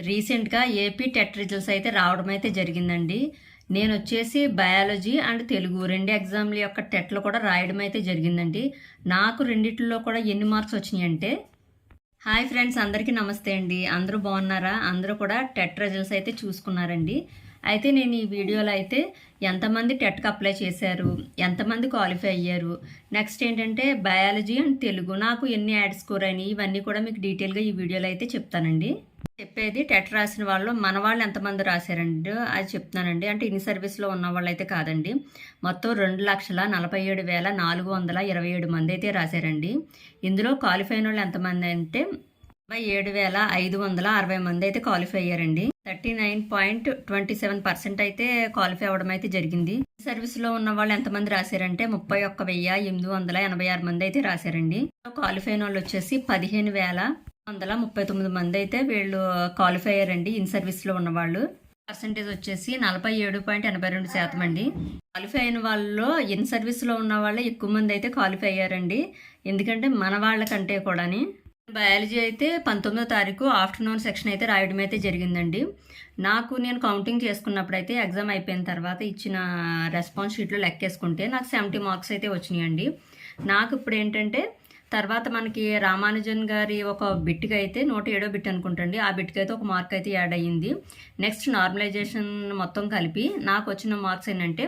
రీసెంట్గా AP TET results అయితే రావడం అయితే జరిగిందండి. నేను వచ్చేసి బయాలజీ అండ్ తెలుగు రెండు ఎగ్జామ్ల యొక్క టెట్లు కూడా రాయడం అయితే జరిగిందండి. నాకు రెండిట్లో కూడా ఎన్ని మార్క్స్ వచ్చినాయి అంటే, హాయ్ ఫ్రెండ్స్, అందరికీ నమస్తే అండి. అందరూ బాగున్నారా? అందరూ కూడా టెట్ రిజల్ట్స్ అయితే చూసుకున్నారండి. అయితే నేను ఈ వీడియోలో అయితే ఎంతమంది టెట్కి అప్లై చేశారు, ఎంతమంది క్వాలిఫై అయ్యారు, నెక్స్ట్ ఏంటంటే బయాలజీ అండ్ తెలుగు నాకు ఎన్ని యాడ్ స్కోర్ అయినాయి, ఇవన్నీ కూడా మీకు డీటెయిల్గా ఈ వీడియోలో అయితే చెప్తానండి. చెప్పేది టెట్ రాసిన వాళ్ళు మన వాళ్ళు ఎంతమంది రాశారండి అది చెప్తున్నానండి. అంటే ఇన్ సర్వీస్లో ఉన్న వాళ్ళు అయితే కాదండి. మొత్తం 2,47,427 మంది అయితే రాశారండి. ఇందులో క్వాలిఫై అయిన వాళ్ళు ఎంతమంది అంటే 57,560 మంది అయితే క్వాలిఫై అయ్యారండి. 39.27% అయితే క్వాలిఫై అవ్వడం అయితే జరిగింది. సర్వీస్లో ఉన్న వాళ్ళు ఎంతమంది రాశారంటే 31,886 మంది అయితే రాశారండి. క్వాలిఫై అయిన వాళ్ళు వచ్చేసి 15,139 మంది అయితే వీళ్ళు క్వాలిఫై అయ్యారండి. ఇన్ సర్వీస్లో ఉన్న వాళ్ళు పర్సంటేజ్ వచ్చేసి 47.82% అండి. క్వాలిఫై అయిన వాళ్ళలో ఇన్ సర్వీస్లో ఉన్న వాళ్ళే ఎక్కువ మంది అయితే క్వాలిఫై అయ్యారండి. ఎందుకంటే మన వాళ్ళకంటే కూడాని బయాలజీ అయితే 19వ తారీఖు ఆఫ్టర్నూన్ సెక్షన్ అయితే రాయడం అయితే జరిగిందండి. నేను కౌంటింగ్ చేసుకున్నప్పుడు అయితే ఎగ్జామ్ అయిపోయిన తర్వాత ఇచ్చిన రెస్పాన్స్ షీట్లో లెక్కేసుకుంటే నాకు 70 మార్క్స్ అయితే వచ్చినాయండి. నాకు ఇప్పుడు ఏంటంటే తర్వాత మనకి రామానుజన్ గారి ఒక బిట్కి అయితే 107వ బిట్ అనుకుంటండి, ఆ బిట్కి అయితే ఒక మార్క్ అయితే యాడ్ అయ్యింది. నెక్స్ట్ నార్మలైజేషన్ మొత్తం కలిపి నాకు వచ్చిన మార్క్స్ ఏంటంటే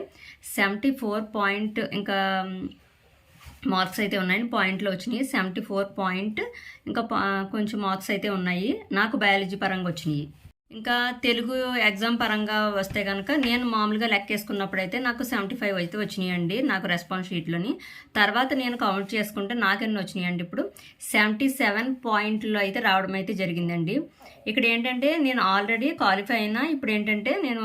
74 ఇంకా మార్క్స్ అయితే ఉన్నాయి, పాయింట్లో వచ్చినాయి 74 ఇంకా కొంచెం మార్క్స్ అయితే ఉన్నాయి నాకు బయాలజీ పరంగా వచ్చినాయి. ఇంకా తెలుగు ఎగ్జామ్ పరంగా వస్తే కనుక నేను మామూలుగా లెక్కేసుకున్నప్పుడు అయితే నాకు 75 అయితే వచ్చినాయండి నాకు రెస్పాన్స్ షీట్లోని. తర్వాత నేను కౌంట్ చేసుకుంటే నాకెన్ని వచ్చినాయండి ఇప్పుడు 77 పాయింట్లో అయితే రావడం అయితే జరిగిందండి. ఇక్కడ ఏంటంటే నేను ఆల్రెడీ క్వాలిఫై అయినా, ఇప్పుడు ఏంటంటే నేను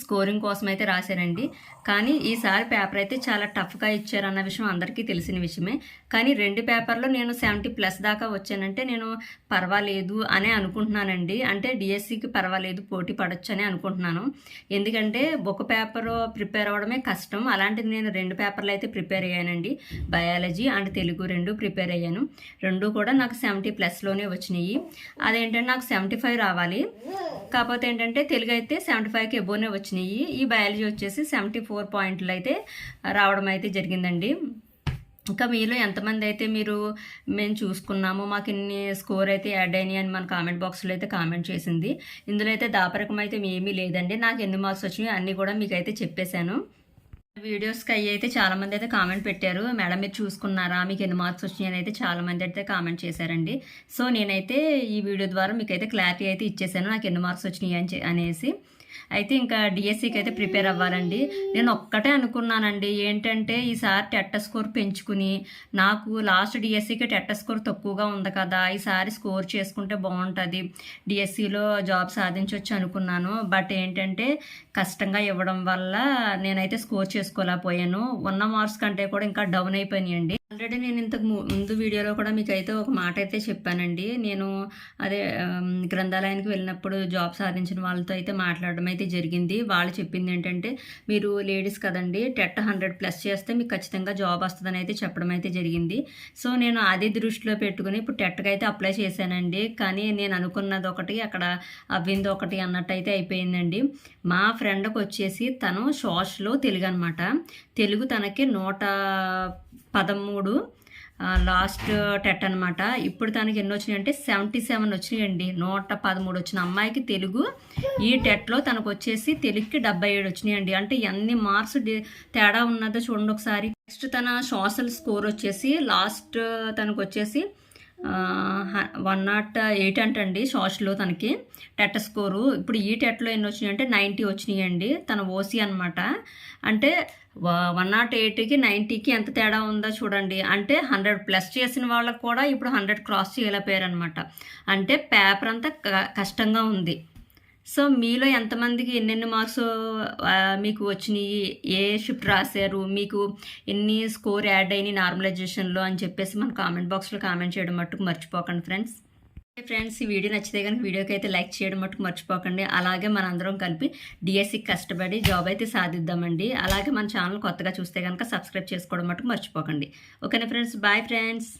స్కోరింగ్ కోసం అయితే రాశానండి. కానీ ఈసారి పేపర్ అయితే చాలా టఫ్గా ఇచ్చారన్న విషయం అందరికీ తెలిసిన విషయమే. కానీ 2 పేపర్లో నేను 70+ దాకా వచ్చానంటే నేను పర్వాలేదు అనే అనుకుంటున్నానండి. అంటే డిఎస్సికి పర్వాలేదు, పోటీ పడొచ్చు అని అనుకుంటున్నాను. ఎందుకంటే ఒక పేపర్ ప్రిపేర్ అవ్వడమే కష్టం, అలాంటిది నేను 2 పేపర్లు అయితే ప్రిపేర్ అయ్యానండి. బయాలజీ అండ్ తెలుగు 2 ప్రిపేర్ అయ్యాను. 2 కూడా నాకు 70+లోనే వచ్చినాయి. అదేంటంటే నాకు 75 రావాలి, కాకపోతే ఏంటంటే తెలుగు అయితే 75కి ఎబోనే వచ్చినాయి. ఈ బయాలజీ వచ్చేసి 74 పాయింట్లు అయితే రావడం అయితే జరిగిందండి. ఇంకా మీలో ఎంతమంది అయితే మేము చూసుకున్నాము, మాకు ఇన్ని స్కోర్ అయితే యాడ్ అయినాయి అని మన కామెంట్ బాక్స్లో అయితే కామెంట్ చేసింది. ఇందులో అయితే దాపరకం అయితే ఏమీ లేదండి. నాకు ఎన్ని మార్క్స్ వచ్చినాయి అన్నీ కూడా మీకు అయితే చెప్పేశాను. వీడియోస్కి అయితే చాలామంది అయితే కామెంట్ పెట్టారు, మేడం మీరు చూసుకున్నారా, మీకు ఎన్ని మార్క్స్ వచ్చినాయి అని అయితే చాలామంది అయితే కామెంట్ చేశారండి. సో నేనైతే ఈ వీడియో ద్వారా మీకు అయితే క్లారిటీ అయితే ఇచ్చేసాను నాకు ఎన్ని మార్క్స్ వచ్చినాయి అనేసి. అయితే ఇంకా డిఎస్సికి అయితే ప్రిపేర్ అవ్వాలండి. నేను ఒక్కటే అనుకున్నానండి, ఏంటంటే ఈసారి టెట్ స్కోర్ పెంచుకుని, నాకు లాస్ట్ డిఎస్సికి టెట్ స్కోర్ తక్కువగా ఉంది కదా, ఈసారి స్కోర్ చేసుకుంటే బాగుంటుంది, డిఎస్సిలో జాబ్ సాధించవచ్చు అనుకున్నాను. బట్ ఏంటంటే కష్టంగా ఇవ్వడం వల్ల నేనైతే స్కోర్ చేసుకోలేకపోయాను. ఉన్న మార్క్స్ కంటే కూడా ఇంకా డౌన్ అయిపోయినాయండి. ఆల్రెడీ నేను ఇంతకు ముందు వీడియోలో కూడా మీకు అయితే ఒక మాట అయితే చెప్పానండి. నేను గ్రంథాలయానికి వెళ్ళినప్పుడు జాబ్ సాధించిన వాళ్ళతో అయితే మాట్లాడడం అయితే జరిగింది. వాళ్ళు చెప్పింది ఏంటంటే మీరు లేడీస్ కదండి, టెట్ 100+ చేస్తే మీకు ఖచ్చితంగా జాబ్ వస్తుందని అయితే చెప్పడం అయితే జరిగింది. సో నేను అది దృష్టిలో పెట్టుకుని ఇప్పుడు టెట్కి అయితే అప్లై చేశానండి. కానీ నేను అనుకున్నది ఒకటి, అక్కడ అవ్వింది ఒకటి అన్నట్టు అయితే అయిపోయిందండి. మా ఫ్రెండ్కి వచ్చేసి తను సోషల్ తెలుగు అనమాట, తెలుగు తనకి 113 లాస్ట్ టెట్ అనమాట. ఇప్పుడు తనకి ఎన్ని వచ్చినాయి అంటే 77 వచ్చినాయండి. 113 వచ్చిన అమ్మాయికి తెలుగు ఈ టెట్లో తనకు వచ్చేసి తెలుగుకి 77 వచ్చినాయండి. అంటే ఎన్ని మార్క్స్ తేడా ఉన్నదో చూడండి ఒకసారి. నెక్స్ట్ తన సోషల్ స్కోర్ వచ్చేసి లాస్ట్ తనకు వచ్చేసి 108 అంటండి సోషల్లో తనకి టెట్ స్కోరు. ఇప్పుడు ఈ టెట్లో ఎన్ని వచ్చినాయి అంటే 90 వచ్చినాయండి. తన ఓసీ అనమాట. అంటే 108కి 90కి ఎంత తేడా ఉందో చూడండి. అంటే 100+ చేసిన వాళ్ళకు కూడా ఇప్పుడు 100 క్రాస్ చేయలేకపోయారనమాట. అంటే పేపర్ అంతా కష్టంగా ఉంది. సో మీలో ఎంతమందికి ఎన్నెన్ని మార్క్స్ మీకు వచ్చినాయి, ఏ షిఫ్ట్ రాశారు, మీకు ఎన్ని స్కోర్ యాడ్ అయినాయి నార్మలైజేషన్లో అని చెప్పేసి మన కామెంట్ బాక్స్లో కామెంట్ చేయడం మట్టుకు మర్చిపోకండి ఫ్రెండ్స్. ఈ వీడియో నచ్చితే కనుక వీడియోకి అయితే లైక్ చేయడం మట్టుకు మర్చిపోకండి. అలాగే మనందరం కలిపి డిఎస్సికి కష్టపడి జాబ్ అయితే సాధిద్దామండి. అలాగే మన ఛానల్ కొత్తగా చూస్తే కనుక సబ్స్క్రైబ్ చేసుకోవడం మట్టుకు మర్చిపోకండి. ఓకేనా ఫ్రెండ్స్, బాయ్ ఫ్రెండ్స్.